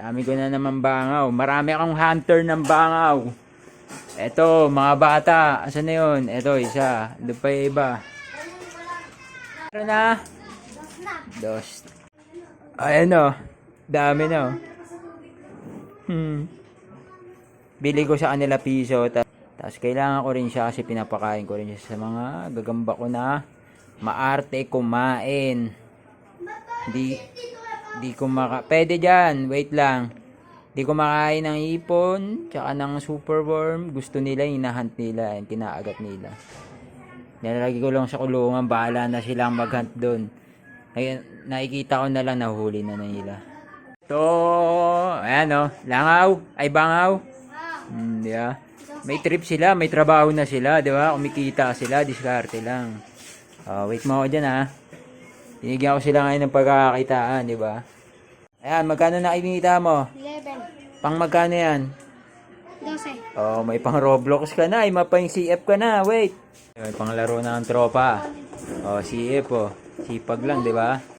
Dami ko na naman bangaw. Marami akong hunter ng bangaw. Eto, mga bata. Asan na yun? Eto, isa. Doon pa yung iba. Meron na? Dos. Ayan o. Dami na o. Bili ko sa kanila piso. Tapos kailangan ko rin siya kasi pinapakain ko rin siya sa mga gagamba ko na maarte kumain. Di ko pwede dyan, wait lang. Di ko makain ng ipon, tsaka ng superworm. Gusto nila, hinahunt nila, kinaagat nila. Nilalagay ko lang sa kulungan, bahala na silang maghunt doon. Nakikita ko na lang, nahuli na nila. Ito, ayan o, langaw, ay bangaw. Di ba? May trip sila, may trabaho na sila, di ba? Kumikita sila, diskarte lang. Wait mo ako dyan ha. Binigyan ko sila ngayon ng pagkakakitaan, di ba? Ayan, magkano na kinita mo? 11. Pang magkano yan? 12. May pang Roblox ka na, may pang CF ka na, wait. May pang laro na ng tropa. CF Sipag lang, di ba?